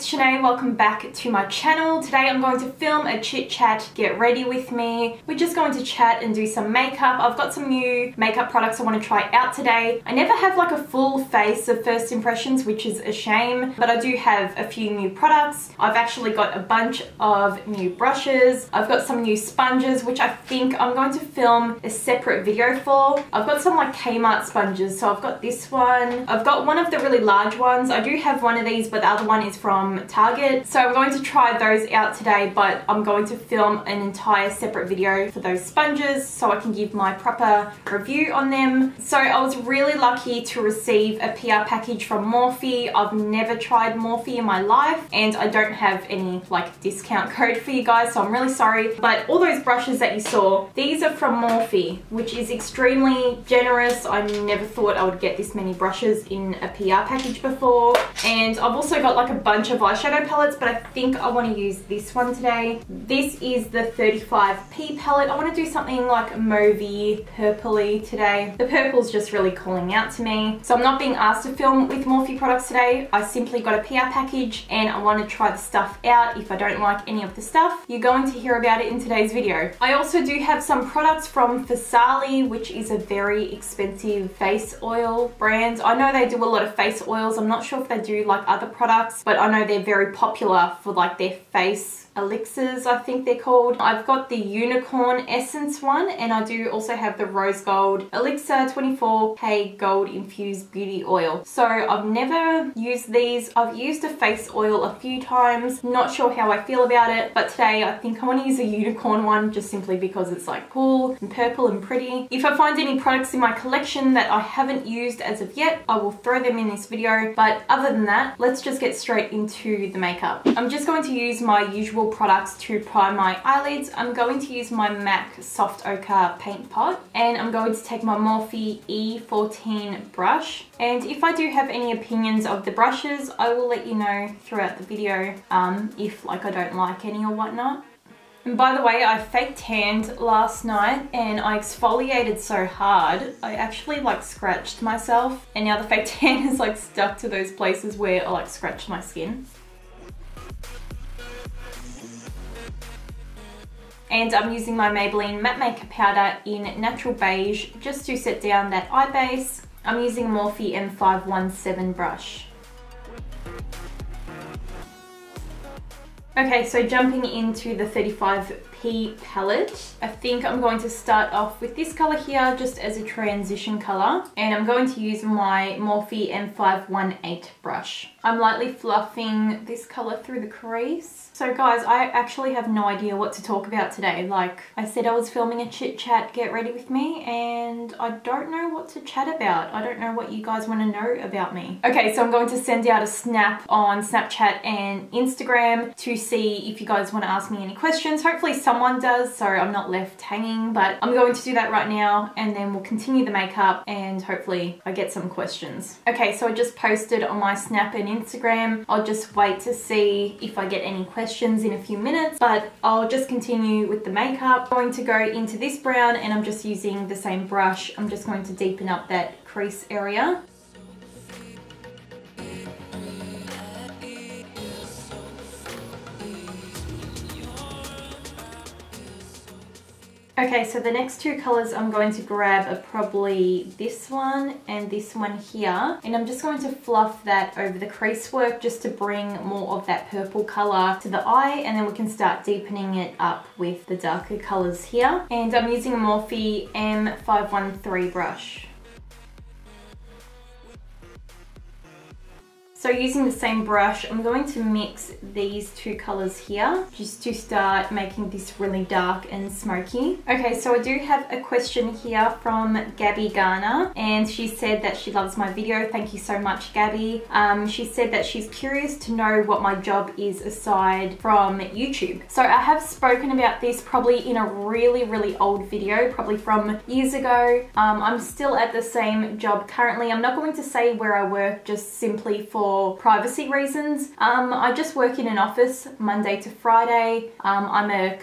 it's Senay. Welcome back to my channel. Today I'm going to film a chit chat, get ready with me. We're just going to chat and do some makeup. I've got some new makeup products I want to try out today. I never have like a full face of first impressions, which is a shame, but I do have a few new products. I've actually got a bunch of new brushes. I've got some new sponges, which I think I'm going to film a separate video for. I've got some like Kmart sponges, so I've got this one. I've got one of the really large ones. I do have one of these, but the other one is from Target. So I'm going to try those out today, but I'm going to film an entire separate video for those sponges so I can give my proper review on them. So I was really lucky to receive a PR package from Morphe. I've never tried Morphe in my life and I don't have any like discount code for you guys, so I'm really sorry. But all those brushes that you saw, these are from Morphe, which is extremely generous. I never thought I would get this many brushes in a PR package before. And I've also got like a bunch of eyeshadow palettes, but I think I want to use this one today. This is the 35p palette. I want to do something like mauvey, purpley today. The purple's just really calling out to me. So I'm not being asked to film with Morphe products today. I simply got a PR package and I want to try the stuff out. If I don't like any of the stuff, you're going to hear about it in today's video. I also do have some products from Farsali, which is a very expensive face oil brand. I know they do a lot of face oils. I'm not sure if they do like other products, but I know they're very popular for like their face elixirs, I think they're called. I've got the unicorn essence one, and I do also have the rose gold elixir 24k gold infused beauty oil. So I've never used these. I've used a face oil a few times, not sure how I feel about it, but today I think I want to use a unicorn one just simply because it's like cool and purple and pretty. If I find any products in my collection that I haven't used as of yet, I will throw them in this video. But other than that, let's just get straight into the makeup. I'm just going to use my usual products to prime my eyelids. I'm going to use my MAC Soft Ochre paint pot, and I'm going to take my Morphe E14 brush. And if I do have any opinions of the brushes, I will let you know throughout the video if like I don't like any or whatnot. And by the way, I fake tanned last night and I exfoliated so hard, I actually like scratched myself, and now the fake tan is like stuck to those places where I like scratched my skin. And I'm using my Maybelline Matte Makeup Powder in Natural Beige just to set down that eye base. I'm using a Morphe M517 brush. Okay, so jumping into the 35p palette, I think I'm going to start off with this color here just as a transition color, and I'm going to use my Morphe M518 brush. I'm lightly fluffing this color through the crease. So guys, I actually have no idea what to talk about today. Like I said, I was filming a chit chat, get ready with me, and I don't know what to chat about. I don't know what you guys want to know about me. Okay, so I'm going to send out a snap on Snapchat and Instagram to see if you guys want to ask me any questions. Hopefully someone does, so I'm not left hanging, but I'm going to do that right now, and then we'll continue the makeup and hopefully I get some questions. Okay, so I just posted on my Snap and Instagram. I'll just wait to see if I get any questions in a few minutes, but I'll just continue with the makeup. I'm going to go into this brown, and I'm just using the same brush. I'm just going to deepen up that crease area. Okay, so the next two colors I'm going to grab are probably this one and this one here. And I'm just going to fluff that over the crease work just to bring more of that purple color to the eye, and then we can start deepening it up with the darker colors here. And I'm using a Morphe M513 brush. So using the same brush, I'm going to mix these two colors here just to start making this really dark and smoky. Okay, so I do have a question here from Gabby Garner, and she said that she loves my video. Thank you so much, Gabby. She said that she's curious to know what my job is aside from YouTube. So I have spoken about this probably in a really old video, probably from years ago. I'm still at the same job currently. I'm not going to say where I work just simply for for privacy reasons. I just work in an office Monday to Friday. I'm a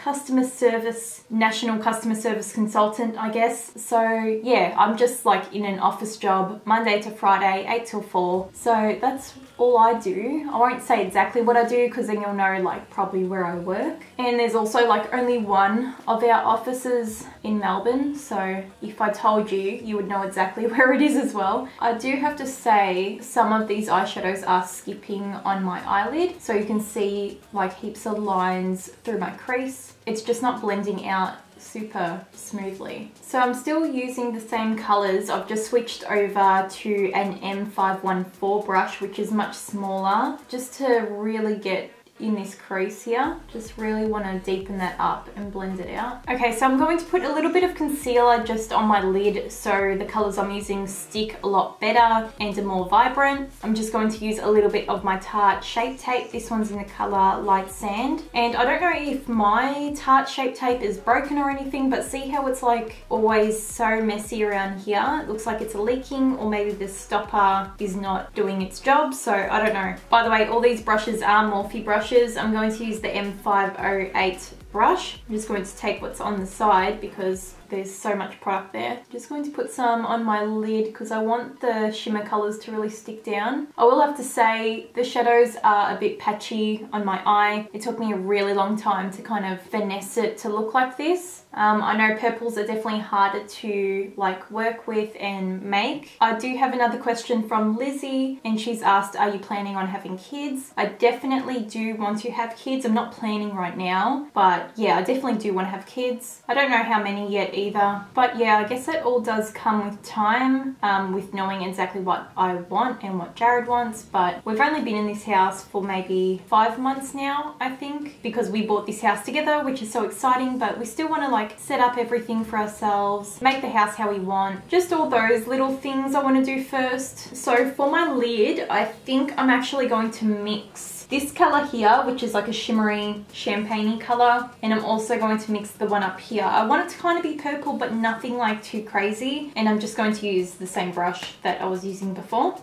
national customer service consultant, I guess. So yeah, I'm just like in an office job Monday to Friday, 8 till 4. So that's all I do. I won't say exactly what I do because then you'll know like probably where I work. And there's also like only one of our offices in Melbourne, so if I told you, you would know exactly where it is as well. I do have to say some of these eyeshadows are skipping on my eyelid, so you can see like heaps of lines through my crease. It's just not blending out super smoothly. So I'm still using the same colors. I've just switched over to an M514 brush, which is much smaller, just to really get in this crease here. Just really want to deepen that up and blend it out. Okay, so I'm going to put a little bit of concealer just on my lid so the colors I'm using stick a lot better and are more vibrant. I'm just going to use a little bit of my Tarte Shape Tape. This one's in the color Light Sand. And I don't know if my Tarte Shape Tape is broken or anything, but see how it's like always so messy around here? It looks like it's leaking, or maybe the stopper is not doing its job, so I don't know. By the way, all these brushes are Morphe brushes. I'm going to use the M508 brush. I'm just going to take what's on the side because there's so much product there. Just going to put some on my lid because I want the shimmer colors to really stick down. I will have to say the shadows are a bit patchy on my eye. It took me a really long time to kind of finesse it to look like this. I know purples are definitely harder to like work with and make. I do have another question from Lizzie, and she's asked, are you planning on having kids? I definitely do want to have kids. I'm not planning right now, but yeah, I definitely do want to have kids. I don't know how many yet either, but yeah, I guess it all does come with time, with knowing exactly what I want and what Jared wants. But we've only been in this house for maybe 5 months now, I think, because we bought this house together, which is so exciting, but we still want to like set up everything for ourselves, make the house how we want, just all those little things I want to do first. So for my lid, I think I'm actually going to mix this color here, which is like a shimmery champagne-y color, and I'm also going to mix the one up here. I want it to kind of be purple, but nothing like too crazy, and I'm just going to use the same brush that I was using before.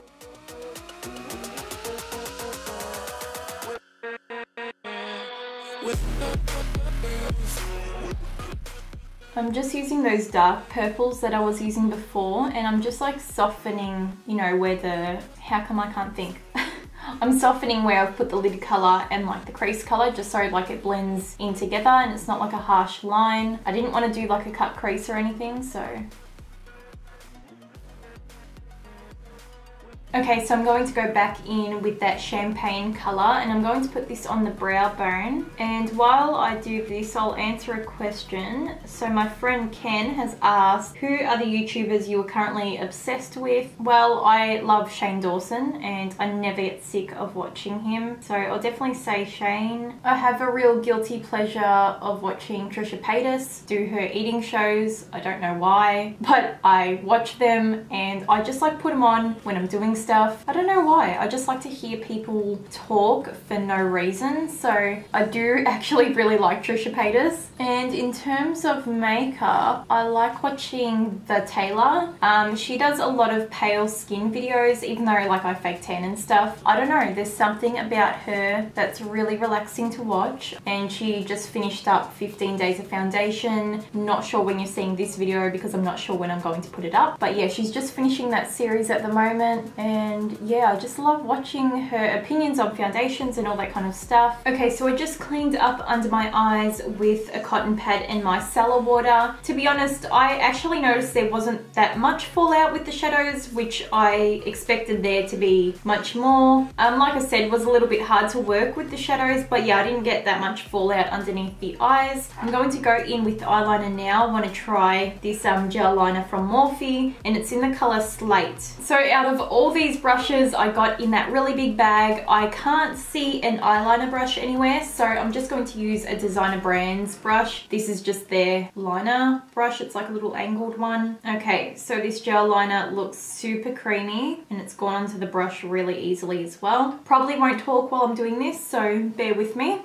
I'm just using those dark purples that I was using before, and I'm just like softening, you know, where the, how come I can't think? I'm softening where I've put the lid color and like the crease color, just so like it blends in together and it's not like a harsh line. I didn't want to do like a cut crease or anything, so. Okay, so I'm going to go back in with that champagne color, and I'm going to put this on the brow bone. And while I do this, I'll answer a question. So my friend Ken has asked, who are the YouTubers you are currently obsessed with? Well, I love Shane Dawson and I never get sick of watching him, so I'll definitely say Shane. I have a real guilty pleasure of watching Trisha Paytas do her eating shows. I don't know why, but I watch them and I just like put them on when I'm doing stuff. I don't know why. I just like to hear people talk for no reason. So I do actually really like Trisha Paytas. And in terms of makeup, I like watching The Taylor. She does a lot of pale skin videos, even though like I fake tan and stuff. I don't know, there's something about her that's really relaxing to watch. And she just finished up 15 Days of Foundation. Not sure when you're seeing this video because I'm not sure when I'm going to put it up. But yeah, she's just finishing that series at the moment. And yeah, I just love watching her opinions on foundations and all that kind of stuff. Okay, so I just cleaned up under my eyes with a cotton pad and micellar water. To be honest, I actually noticed there wasn't that much fallout with the shadows, which I expected there to be much more. Like I said, it was a little bit hard to work with the shadows, but yeah, I didn't get that much fallout underneath the eyes. I'm going to go in with eyeliner now. I want to try this gel liner from Morphe, and it's in the color Slate. So out of all these brushes I got in that really big bag, I can't see an eyeliner brush anywhere, so I'm just going to use a Designer Brands brush. This is just their liner brush. It's like a little angled one. Okay, so this gel liner looks super creamy and it's gone onto the brush really easily as well. Probably won't talk while I'm doing this, so bear with me.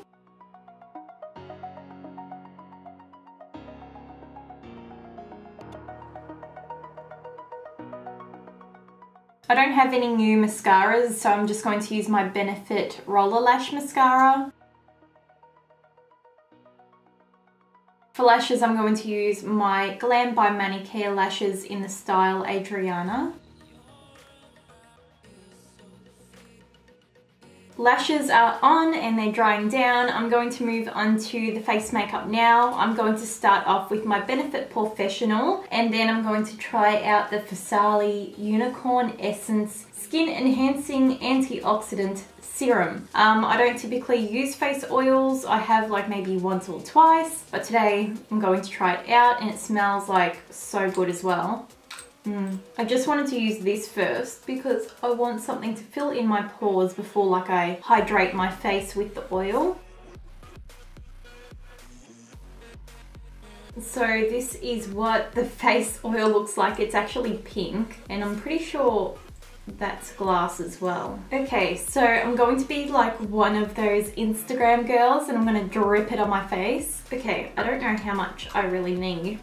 I don't have any new mascaras, so I'm just going to use my Benefit Roller Lash Mascara. For lashes, I'm going to use my Glam by Manicare lashes in the style Adriana. Lashes are on and they're drying down. I'm going to move on to the face makeup now. I'm going to start off with my Benefit Porefessional, and then I'm going to try out the Farsali Unicorn Essence Skin Enhancing Antioxidant Serum. I don't typically use face oils. I have like maybe once or twice, but today I'm going to try it out, and it smells like so good as well. I just wanted to use this first because I want something to fill in my pores before like I hydrate my face with the oil. So this is what the face oil looks like. It's actually pink, and I'm pretty sure that's glass as well. Okay, so I'm going to be like one of those Instagram girls, and I'm going to drip it on my face. Okay, I don't know how much I really need.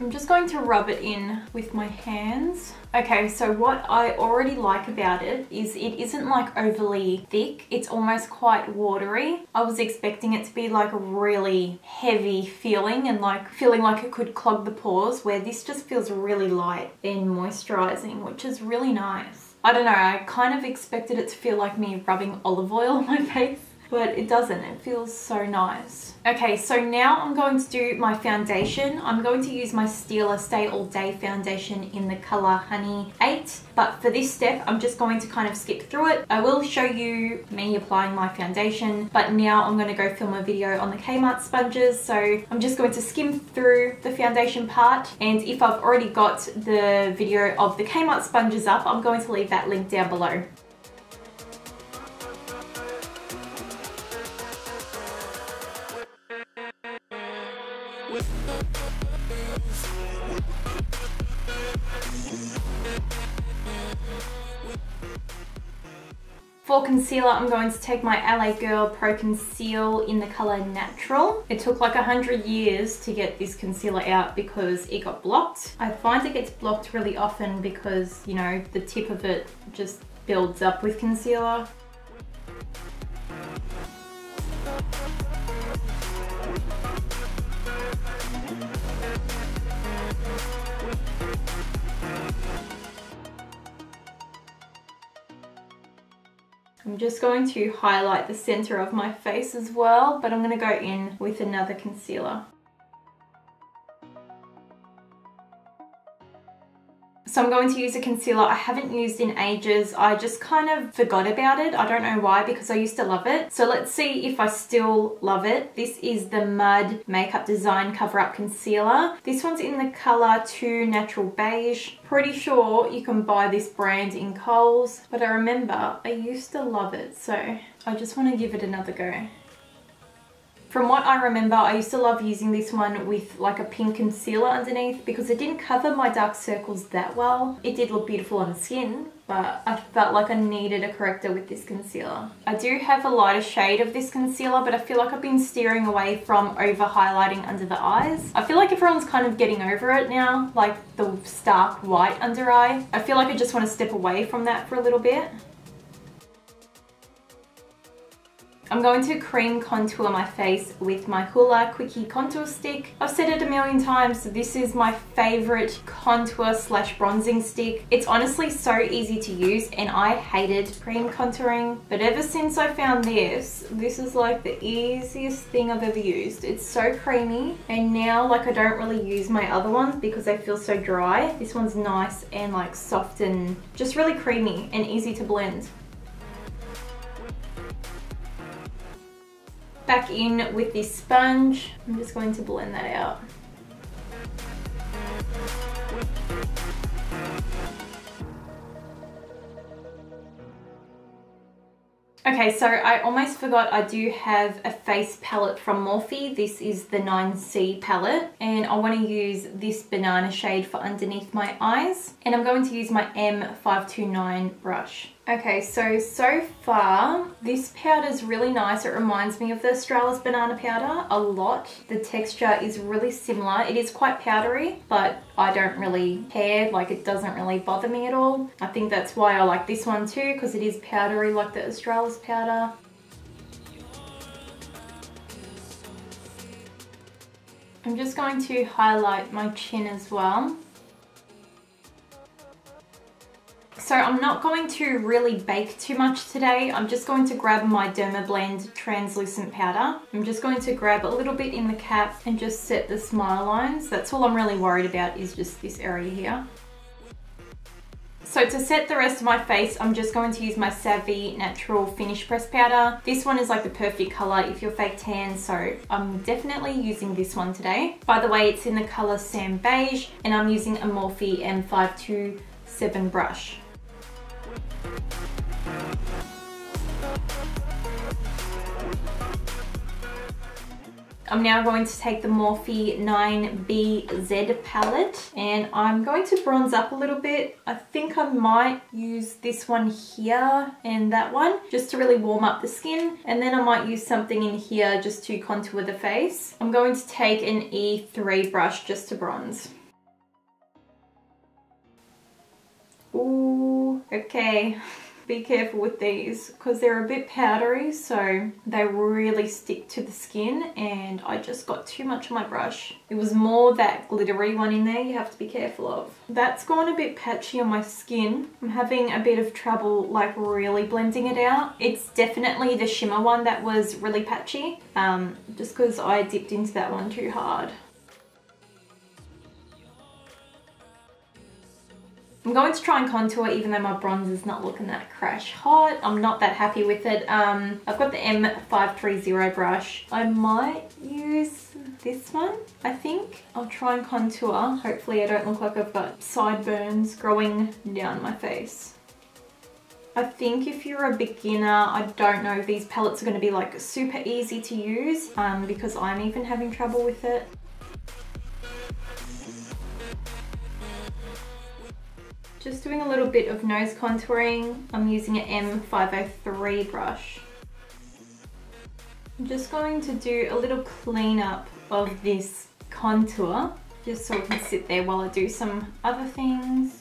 I'm just going to rub it in with my hands. Okay, so what I already like about it is it isn't like overly thick. It's almost quite watery. I was expecting it to be like really heavy feeling and like feeling like it could clog the pores, where this just feels really light and moisturizing, which is really nice. I don't know, I kind of expected it to feel like me rubbing olive oil on my face, but it doesn't. It feels so nice. Okay, so now I'm going to do my foundation. I'm going to use my Stila Stay All Day foundation in the color Honey 8. But for this step, I'm just going to kind of skip through it. I will show you me applying my foundation, but now I'm going to go film a video on the Kmart sponges. So I'm just going to skim through the foundation part. And if I've already got the video of the Kmart sponges up, I'm going to leave that link down below. For concealer, I'm going to take my LA Girl Pro Conceal in the color Natural. It took like 100 years to get this concealer out because it got blocked. I find it gets blocked really often because, you know, the tip of it just builds up with concealer. I'm just going to highlight the center of my face as well, but I'm going to go in with another concealer. So I'm going to use a concealer I haven't used in ages. I just kind of forgot about it. I don't know why, because I used to love it. So let's see if I still love it. This is the Mud Makeup Design Cover Up Concealer. This one's in the color 2 Natural Beige. Pretty sure you can buy this brand in Kohl's, but I remember I used to love it. So I just want to give it another go. From what I remember, I used to love using this one with like a pink concealer underneath because it didn't cover my dark circles that well. It did look beautiful on the skin, but I felt like I needed a corrector with this concealer. I do have a lighter shade of this concealer, but I feel like I've been steering away from over highlighting under the eyes. I feel like everyone's kind of getting over it now, like the stark white under eye. I feel like I just want to step away from that for a little bit. I'm going to cream contour my face with my Hoola Quickie contour stick. I've said it a million times, this is my favorite contour slash bronzing stick. It's honestly so easy to use, and I hated cream contouring, but ever since I found this is like the easiest thing I've ever used. It's so creamy, and now like I don't really use my other ones because they feel so dry. This one's nice and like soft and just really creamy and easy to blend. Back in with this sponge, I'm just going to blend that out. Okay, so I almost forgot I do have a face palette from Morphe. This is the 9C palette, and I want to use this banana shade for underneath my eyes, and I'm going to use my M529 brush. Okay, so far, this powder is really nice. It reminds me of the Australis banana powder a lot. The texture is really similar. It is quite powdery, but I don't really care. Like, it doesn't really bother me at all. I think that's why I like this one too, because it is powdery like the Australis powder. I'm just going to highlight my chin as well. So I'm not going to really bake too much today. I'm just going to grab my Dermablend translucent powder. I'm just going to grab a little bit in the cap and just set the smile lines. That's all I'm really worried about, is just this area here. So to set the rest of my face, I'm just going to use my Savvy Natural Finish Press Powder. This one is like the perfect color if you're fake tan, so I'm definitely using this one today. By the way, it's in the color Sand Beige, and I'm using a Morphe M527 brush. I'm now going to take the Morphe 9BZ palette and I'm going to bronze up a little bit. I think I might use this one here and that one just to really warm up the skin, and then I might use something in here just to contour the face. I'm going to take an E3 brush just to bronze. Ooh, okay. Be careful with these because they're a bit powdery, so they really stick to the skin, and I just got too much on my brush. It was more that glittery one in there you have to be careful of. That's gone a bit patchy on my skin. I'm having a bit of trouble like really blending it out. It's definitely the shimmer one that was really patchy, just because I dipped into that one too hard. I'm going to try and contour even though my bronze is not looking that crash hot. I'm not that happy with it. I've got the M530 brush. I might use this one, I think. I'll try and contour. Hopefully I don't look like I've got sideburns growing down my face. I think if you're a beginner, I don't know if these palettes are going to be like super easy to use because I'm even having trouble with it. Just doing a little bit of nose contouring. I'm using an M503 brush. I'm just going to do a little cleanup of this contour, just so it can sit there while I do some other things.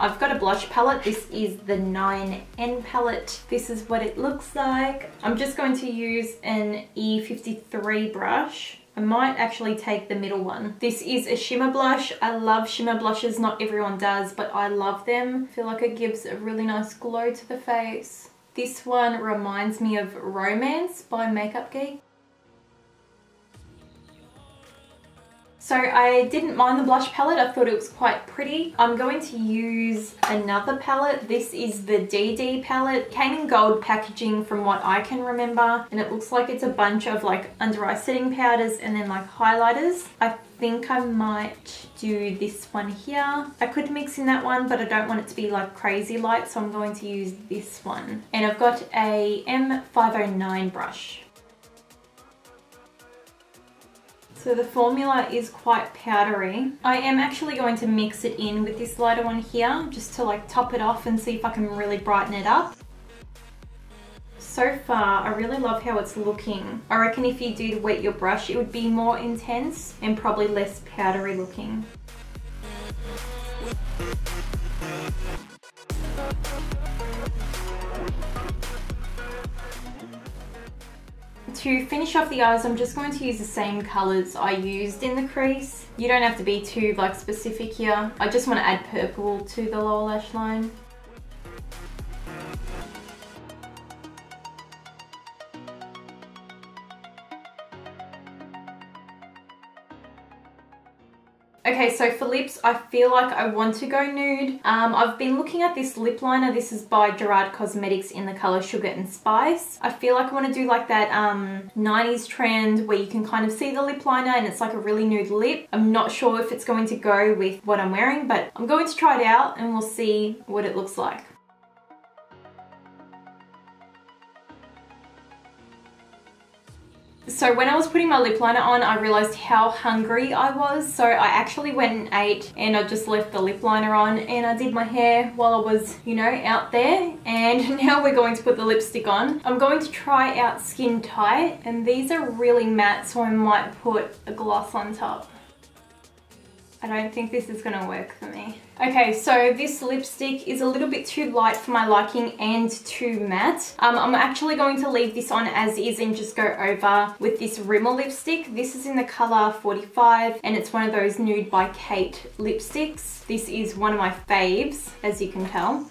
I've got a blush palette. This is the 9N palette. This is what it looks like. I'm just going to use an E53 brush. I might actually take the middle one. This is a shimmer blush. I love shimmer blushes. Not everyone does, but I love them. I feel like it gives a really nice glow to the face. This one reminds me of Romance by Makeup Geek. So I didn't mind the blush palette. I thought it was quite pretty. I'm going to use another palette. This is the DD palette. It came in gold packaging from what I can remember, and it looks like it's a bunch of like under eye setting powders and then like highlighters. I think I might do this one here. I could mix in that one, but I don't want it to be like crazy light, so I'm going to use this one. And I've got a M509 brush. So the formula is quite powdery. I am actually going to mix it in with this lighter one here just to like top it off and see if I can really brighten it up. So far, I really love how it's looking. I reckon if you did wet your brush, it would be more intense and probably less powdery looking. To finish off the eyes, I'm just going to use the same colours I used in the crease. You don't have to be too like specific here. I just want to add purple to the lower lash line. Okay, so for lips, I feel like I want to go nude. I've been looking at this lip liner. This is by Gerard Cosmetics in the colour Sugar and Spice. I feel like I want to do like that 90s trend where you can kind of see the lip liner and it's like a really nude lip. I'm not sure if it's going to go with what I'm wearing, but I'm going to try it out and we'll see what it looks like. So when I was putting my lip liner on, I realized how hungry I was. So I actually went and ate, and I just left the lip liner on, and I did my hair while I was, you know, out there. And now we're going to put the lipstick on. I'm going to try out Skin Tight, and these are really matte, so I might put a gloss on top. I don't think this is gonna work for me. Okay, so this lipstick is a little bit too light for my liking and too matte. I'm actually going to leave this on as is and just go over with this Rimmel lipstick. This is in the color 45, and it's one of those Nude by Kate lipsticks. This is one of my faves, as you can tell.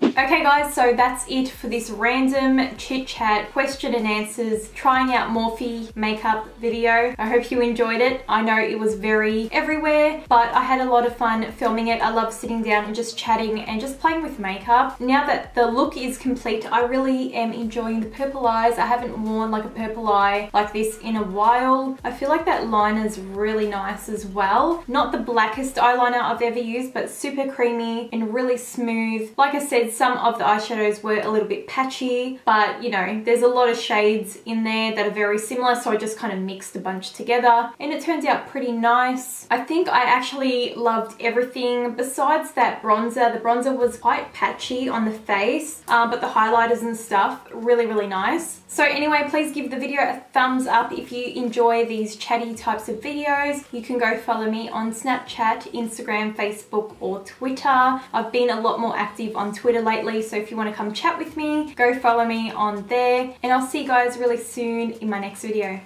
Okay guys, so that's it for this random chit chat, question and answers, trying out Morphe makeup video. I hope you enjoyed it. I know it was very everywhere, but I had a lot of fun filming it. I love sitting down and just chatting and just playing with makeup. Now that the look is complete, I really am enjoying the purple eyes. I haven't worn like a purple eye like this in a while. I feel like that liner's really nice as well. Not the blackest eyeliner I've ever used, but super creamy and really smooth. Like I said, some of the eyeshadows were a little bit patchy, but you know, there's a lot of shades in there that are very similar, so I just kind of mixed a bunch together and it turns out pretty nice. I think I actually loved everything besides that bronzer. The bronzer was quite patchy on the face, but the highlighters and stuff, really, really nice. So anyway, please give the video a thumbs up if you enjoy these chatty types of videos. You can go follow me on Snapchat, Instagram, Facebook, or Twitter. I've been a lot more active on Twitter lately, so if you want to come chat with me, go follow me on there. And I'll see you guys really soon in my next video.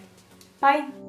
Bye!